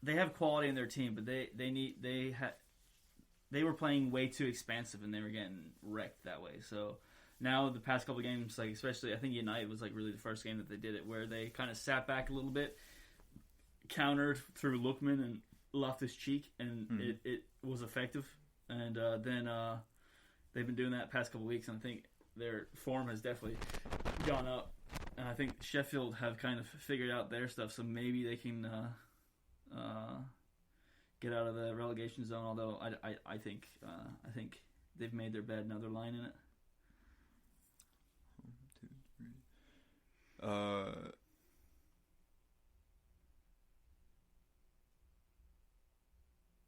they have quality in their team, but they were playing way too expansive and they were getting wrecked that way. So now the past couple of games, like especially I think United was like really the first game that they did it, where they kind of sat back a little bit, countered through Lookman and Loftus Cheek, and it was effective. And then they've been doing that past couple of weeks, and I think their form has definitely gone up. And I think Sheffield have kind of figured out their stuff, so maybe they can get out of the relegation zone. Although I think they've made their bed, now they're lying in it. 1, 2, 3.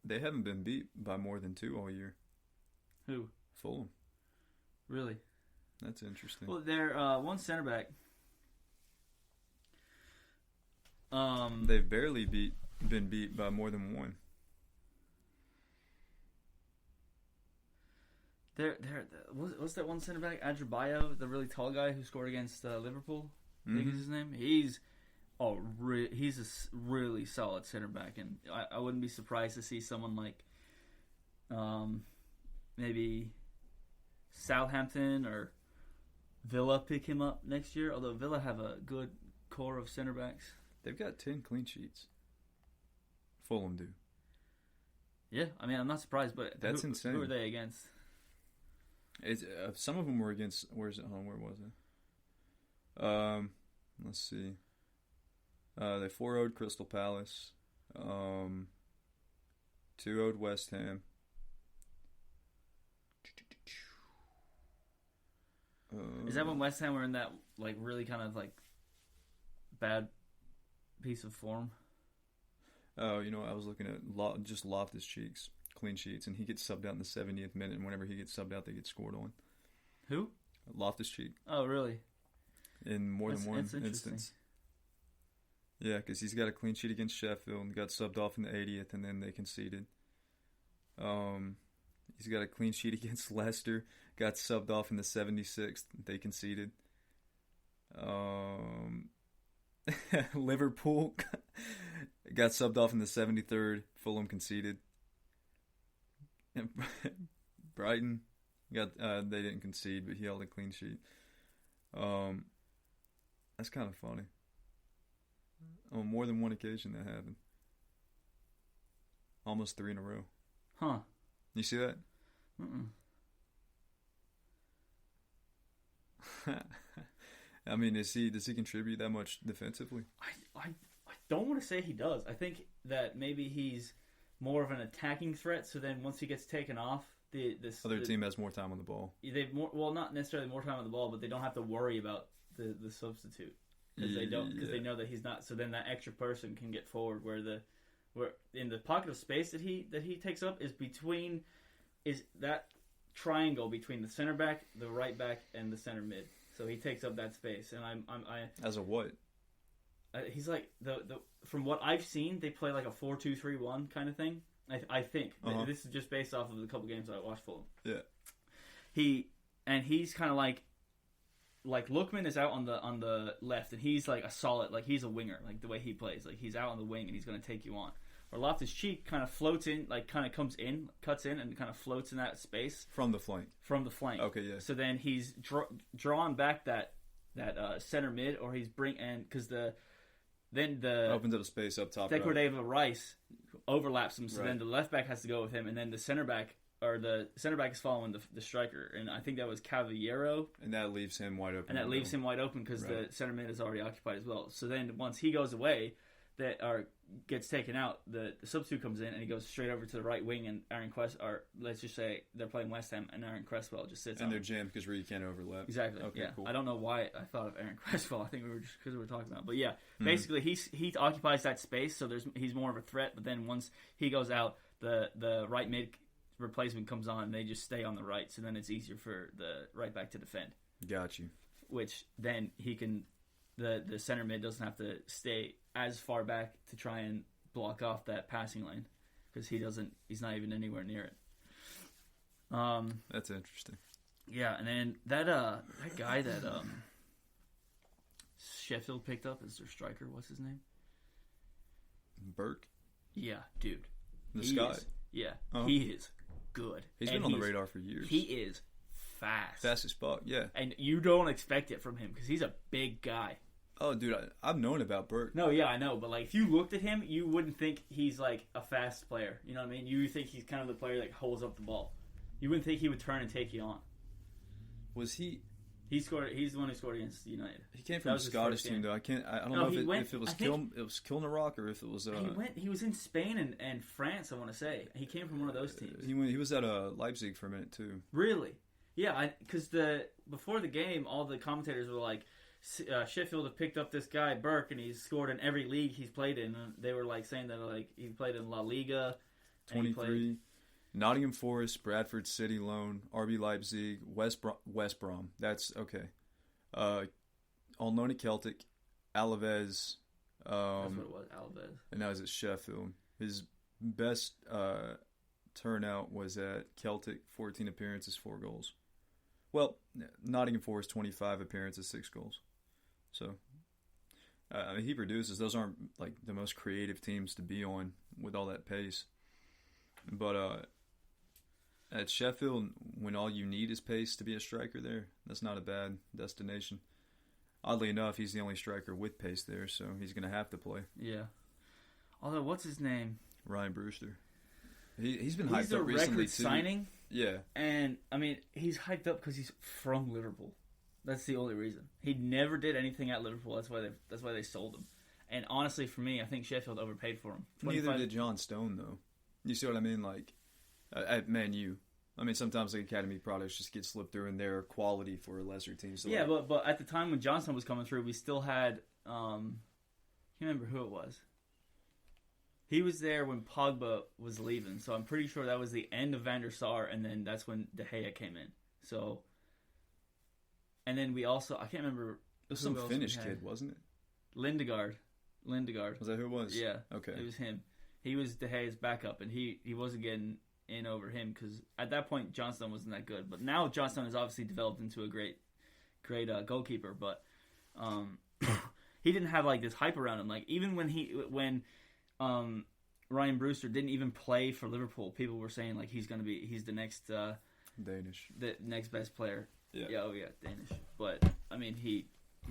They haven't been beat by more than 2 all year. Who? Fulham. Really? That's interesting. Well, they're one center back. They've barely been beat by more than 1. What's that one center back? Adebayo, the really tall guy who scored against Liverpool. I think is his name. He's a really solid center back, and I wouldn't be surprised to see someone like maybe Southampton or Villa pick him up next year. Although Villa have a good core of center backs. They've got 10 clean sheets. Fulham do. Yeah, I mean I'm not surprised, but that's insane. Who are they against? It's some of them were against. Where's it home? Where was it? Let's see. They 4-0'd Crystal Palace. 2-0'd West Ham. Is that when West Ham were in that like really kind of like bad piece of form? Oh, I was looking at just Loftus Cheeks clean sheets, and he gets subbed out in the 70th minute, and whenever he gets subbed out, they get scored on. Who? Loftus Cheek. Oh, really? In more than one instance. Yeah, because he's got a clean sheet against Sheffield and got subbed off in the 80th, and then they conceded. He's got a clean sheet against Leicester, got subbed off in the 76th, they conceded. Liverpool got subbed off in the 73rd, Fulham conceded. And Brighton got they didn't concede, but he held a clean sheet. That's kind of funny. On more than one occasion that happened. Almost 3 in a row. Huh. You see that? I mean, does he contribute that much defensively? I don't want to say he does. I think that maybe he's more of an attacking threat, so then once he gets taken off, the team has more time on the ball. They've not necessarily more time on the ball, but they don't have to worry about the substitute because they know that he's not. So then that extra person can get forward where in the pocket of space that he takes up is that triangle between the center back, the right back, and the center mid. So he takes up that space, and I as a what? He's like the from what I've seen, they play like a 4-2-3-1 kind of thing. I think this is just based off of the couple games I watched Fulham. Yeah, he's kind of like Lookman is out on the left, and he's like a solid, like he's a winger, like the way he plays, like he's out on the wing and he's going to take you on. Or Loftus Cheek kind of floats in, like kind of comes in, cuts in, and kind of floats in that space from the flank. Okay, yeah. So then he's drawn back that center mid, or he's because the opens up a space up top. Dequardeva Rice overlaps him, so then the left back has to go with him, and then the center back is following the striker, and I think that was Cavallero, and that leaves him wide open. Because the center mid is already occupied as well. So then once he goes away, gets taken out, the substitute comes in and he goes straight over to the right wing, and Aaron let's just say they're playing West Ham, and Aaron Cresswell just sits and they're jammed because you can't overlap. Exactly. Okay, yeah. Cool. I don't know why I thought of Aaron Cresswell. I think we were just because we were talking about it. But yeah, basically he occupies that space, so he's more of a threat. But then once he goes out, the right mid replacement comes on, and they just stay on the right, so then it's easier for the right back to defend. Got you. Which then he can, the center mid doesn't have to stay as far back to try and block off that passing lane, because he's not even anywhere near it. That's interesting. Yeah, and then that guy that Sheffield picked up as their striker, what's his name? Burke. Yeah, dude. The Sky. Yeah, Uh-huh. he is good. He's been on the radar for years. He is fast. Fast as fuck, yeah. And you don't expect it from him because he's a big guy. Oh, dude, I've known about Burke. No, yeah, I know. But, like, if you looked at him, you wouldn't think he's, like, a fast player. You know what I mean? You think he's kind of the player that holds up the ball. You wouldn't think he would turn and take you on. Was he... He's the one who scored against United. He came from a Scottish team, though. I don't know if it was Kilnarrock or if it was... He was in Spain and France, I want to say. He came from one of those teams. He was at Leipzig for a minute, too. Really? Yeah, because before the game, all the commentators were like, Sheffield have picked up this guy Burke, and he's scored in every league he's played in. And they were like saying that like he played in La Liga, 23, Nottingham Forest, Bradford City loan, RB Leipzig, West Brom. That's okay. On loan at Celtic, Alaves. That's what it was, Alaves. And now he's at Sheffield. His best turnout was at Celtic, 14 appearances, 4 goals. Well, Nottingham Forest, 25 appearances, 6 goals. So, he produces. Those aren't like the most creative teams to be on with all that pace. But at Sheffield, when all you need is pace to be a striker there, that's not a bad destination. Oddly enough, he's the only striker with pace there, so he's going to have to play. Yeah. Although, what's his name? Ryan Brewster. He's been hyped up recently, too. He's a record signing. Yeah. And, I mean, he's hyped up because he's from Liverpool. That's the only reason. He never did anything at Liverpool. That's why they sold him. And honestly, for me, I think Sheffield overpaid for him. Neither did John Stone, though. You see what I mean? Like, at Man U. I mean, sometimes the academy products just get slipped through in their quality for a lesser team. So yeah, but at the time when Johnson was coming through, we still had... I can't remember who it was. He was there when Pogba was leaving, so I'm pretty sure that was the end of Van der Sar, and then that's when De Gea came in. So... And then we also, I can't remember. It was some Finnish kid, wasn't it? Lindegaard. Was that who it was? Yeah. Okay. It was him. He was De Gea's backup, and he wasn't getting in over him because at that point Johnstone wasn't that good. But now Johnstone has obviously developed into a great goalkeeper. But he didn't have like this hype around him. Like even when Ryan Brewster didn't even play for Liverpool, people were saying like he's the next Danish, the next best player. Yeah. Danish. But, I mean, he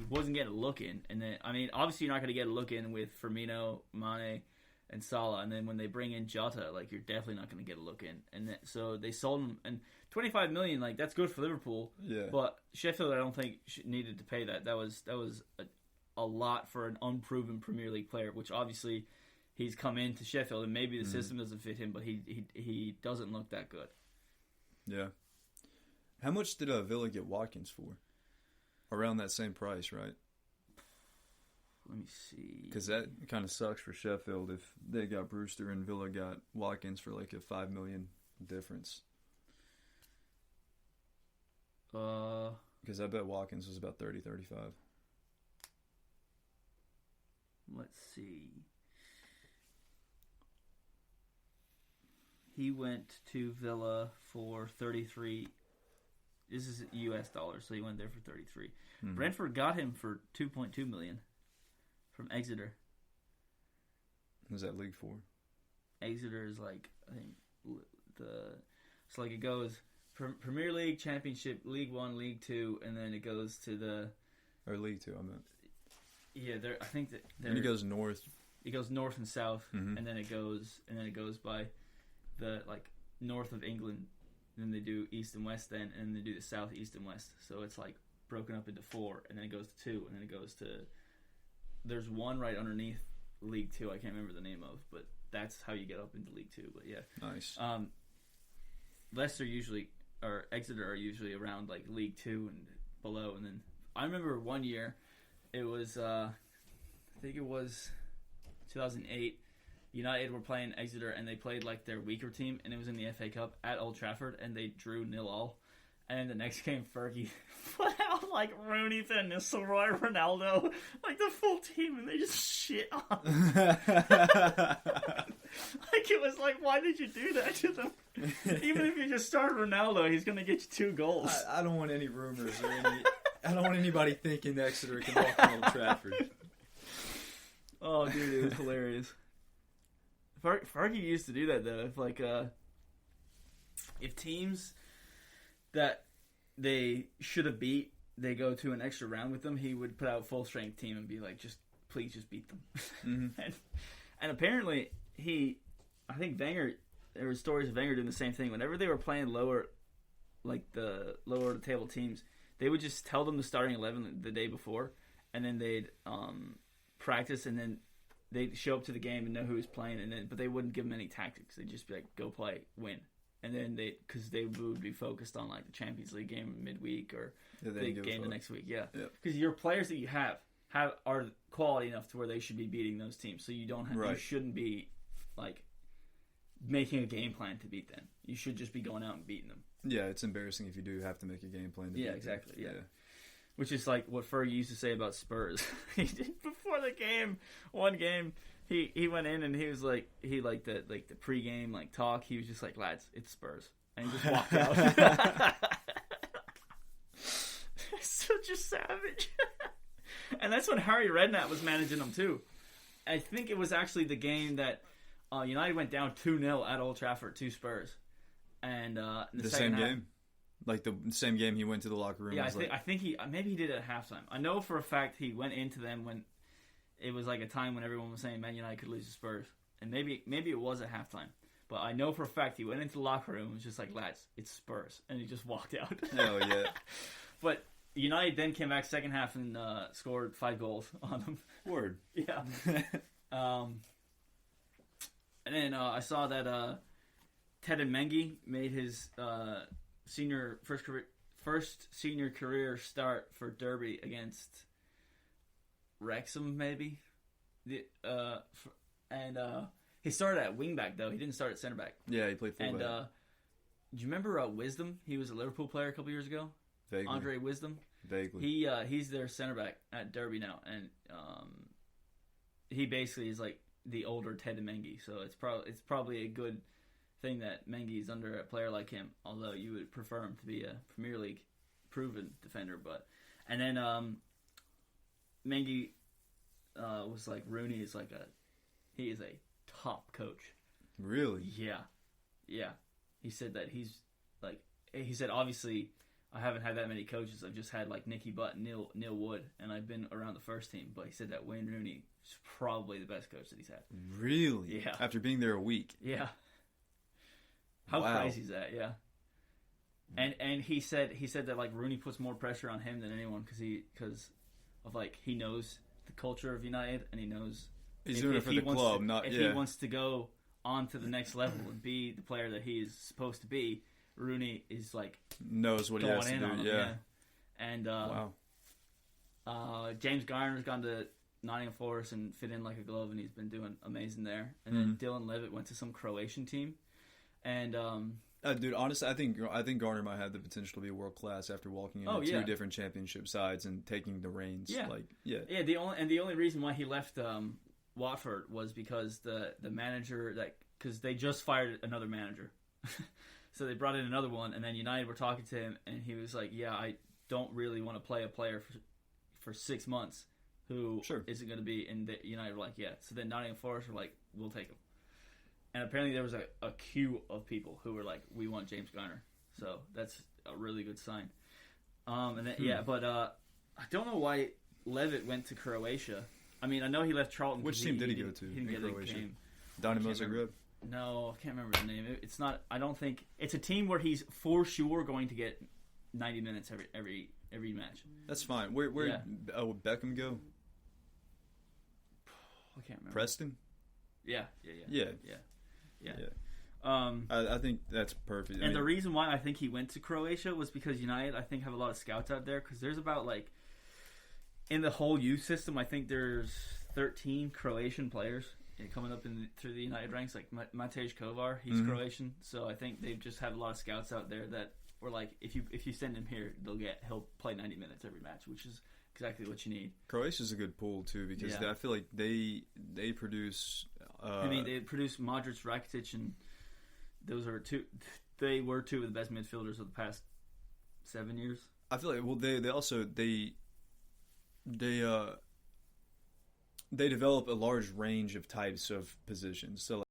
wasn't getting a look in. And then, I mean, obviously you're not going to get a look in with Firmino, Mane, and Salah. And then when they bring in Jota, like, you're definitely not going to get a look in. And so they sold him. And $25 million, like, that's good for Liverpool. Yeah. But Sheffield, I don't think needed to pay that. That was a lot for an unproven Premier League player, which obviously he's come into Sheffield. And maybe the system doesn't fit him, but he doesn't look that good. Yeah. How much did Villa get Watkins for? Around that same price, right? Let me see. Because that kind of sucks for Sheffield if they got Brewster and Villa got Watkins for like a $5 million difference. Because I bet Watkins was about 30, 35. Let's see. He went to Villa for 33. This is U.S. dollars, so he went there for 33. Mm-hmm. Brentford got him for $2.2 million from Exeter. Who's that league for? Exeter is like, I think it's like it goes Premier League, Championship, League 1, League 2, and then it goes to the or League 2. I meant. Yeah, I think that. And it goes north. It goes north and south, and then it goes by the like north of England. Then they do east and west, and they do the south, east, and west. So it's like broken up into 4, and then it goes to 2, and then it goes to. There's one right underneath League 2. I can't remember the name of, but that's how you get up into League 2. But yeah, nice. Leicester or Exeter are usually around like League 2 and below, and then I remember one year, it was I think it was 2008. United were playing Exeter, and they played like their weaker team, and it was in the FA Cup at Old Trafford, and they drew 0-0. And the next game, Fergie put out like Rooney, Van Nistelrooy, Ronaldo, like the full team, and they just shit on them. Like it was like, why did you do that to them? Even if you just start Ronaldo, he's gonna get you 2 goals. I don't want any rumors or any. I don't want anybody thinking Exeter can walk on Old Trafford. Oh, dude, it was hilarious. Fergie used to do that though. If teams that they should have beat, they go to an extra round with them, he would put out a full strength team and be like, please just beat them. Mm-hmm. and apparently I think Wenger, there were stories of Wenger doing the same thing. Whenever they were playing lower, like the lower table teams, they would just tell them the starting 11 the day before, and then they'd practice, and then they'd show up to the game and know who was playing, but they wouldn't give them any tactics. They'd just be like, go play, win. And then because they would be focused on like the Champions League game midweek or the game the next week. Yeah. Because your players that you have are quality enough to where they should be beating those teams. So you you shouldn't be like making a game plan to beat them. You should just be going out and beating them. Yeah, it's embarrassing if you do have to make a game plan to beat them. Exactly. Yeah. Which is like what Fergie used to say about Spurs. He did before the game, one game. He went in and he was like, he liked the pregame like talk. He was just like, lads, it's Spurs, and he just walked out. Such a savage. And that's when Harry Redknapp was managing them too. I think it was actually the game that United went down 2-0 at Old Trafford to Spurs, and the same game, like the same game he went to the locker room. Yeah, I think he did it at halftime. I know for a fact he went into them when it was like a time when everyone was saying Man United could lose to Spurs, and maybe it was at halftime. But I know for a fact he went into the locker room and was just like, lads, it's Spurs, and he just walked out. Oh yeah. But United then came back second half and scored 5 goals on them. Word. Yeah. And then I saw that Teden Mengi made his first senior career start for Derby against Wrexham, maybe. He started at wingback though. He didn't start at center back. Yeah, he played fullback. And do you remember Wisdom? He was a Liverpool player a couple years ago. Vaguely. Andre Wisdom. Vaguely. He's their center back at Derby now, and he basically is like the older Ted Mengi. So it's probably a good thing that Mengi is under a player like him. Although you would prefer him to be a Premier League proven defender, and then Mengi was like Rooney is like he is a top coach. Really? Yeah. He said that he said obviously I haven't had that many coaches. I've just had like Nicky Butt and Neil Wood, and I've been around the first team. But he said that Wayne Rooney is probably the best coach that he's had. Really? Yeah. After being there a week. Yeah. How crazy is that? Yeah. And he said that like Rooney puts more pressure on him than anyone because he knows the culture of United, and he knows he's doing it for the club, if he wants to go on to the next level and be the player that he is supposed to be. Rooney is like knows what he has to do. Yeah. And James Garner's gone to Nottingham Forest and fit in like a glove, and he's been doing amazing there. And then Dylan Levitt went to some Croatian team, and dude, honestly, I think Garner might have the potential to be world class after walking into 2 different championship sides and taking the reins. Yeah. The only reason why he left Watford was because the manager because they just fired another manager. So they brought in another one, and then United were talking to him, and he was like, yeah, I don't really want to play a player for 6 months who isn't going to be in the United. Were like, yeah. So then Nottingham Forest were like, we'll take him. And apparently there was a queue of people who were like, we want James Garner. So that's a really good sign. And then, but I don't know why Levitt went to Croatia. I mean, I know he left Charlton. Which team did he go to in Croatia? Dynamo Zagreb? No, I can't remember the name. It's not. I don't think it's a team where he's for sure going to get 90 minutes every match. That's fine. Where would Beckham go? I can't remember. Preston? Yeah. I think that's perfect. And the reason why I think he went to Croatia was because United, I think, have a lot of scouts out there. Because there's about like in the whole youth system, I think there's 13 Croatian players coming up through the United ranks. Like Matej Kovar, he's Croatian, so I think they just have a lot of scouts out there that were like, if you send him here, he'll play 90 minutes every match, which is exactly what you need. Croatia's a good pool too because I feel like they produce. They produce Modric, Rakitic, and those are two. They were 2 of the best midfielders of the past 7 years. I feel like they develop a large range of types of positions. So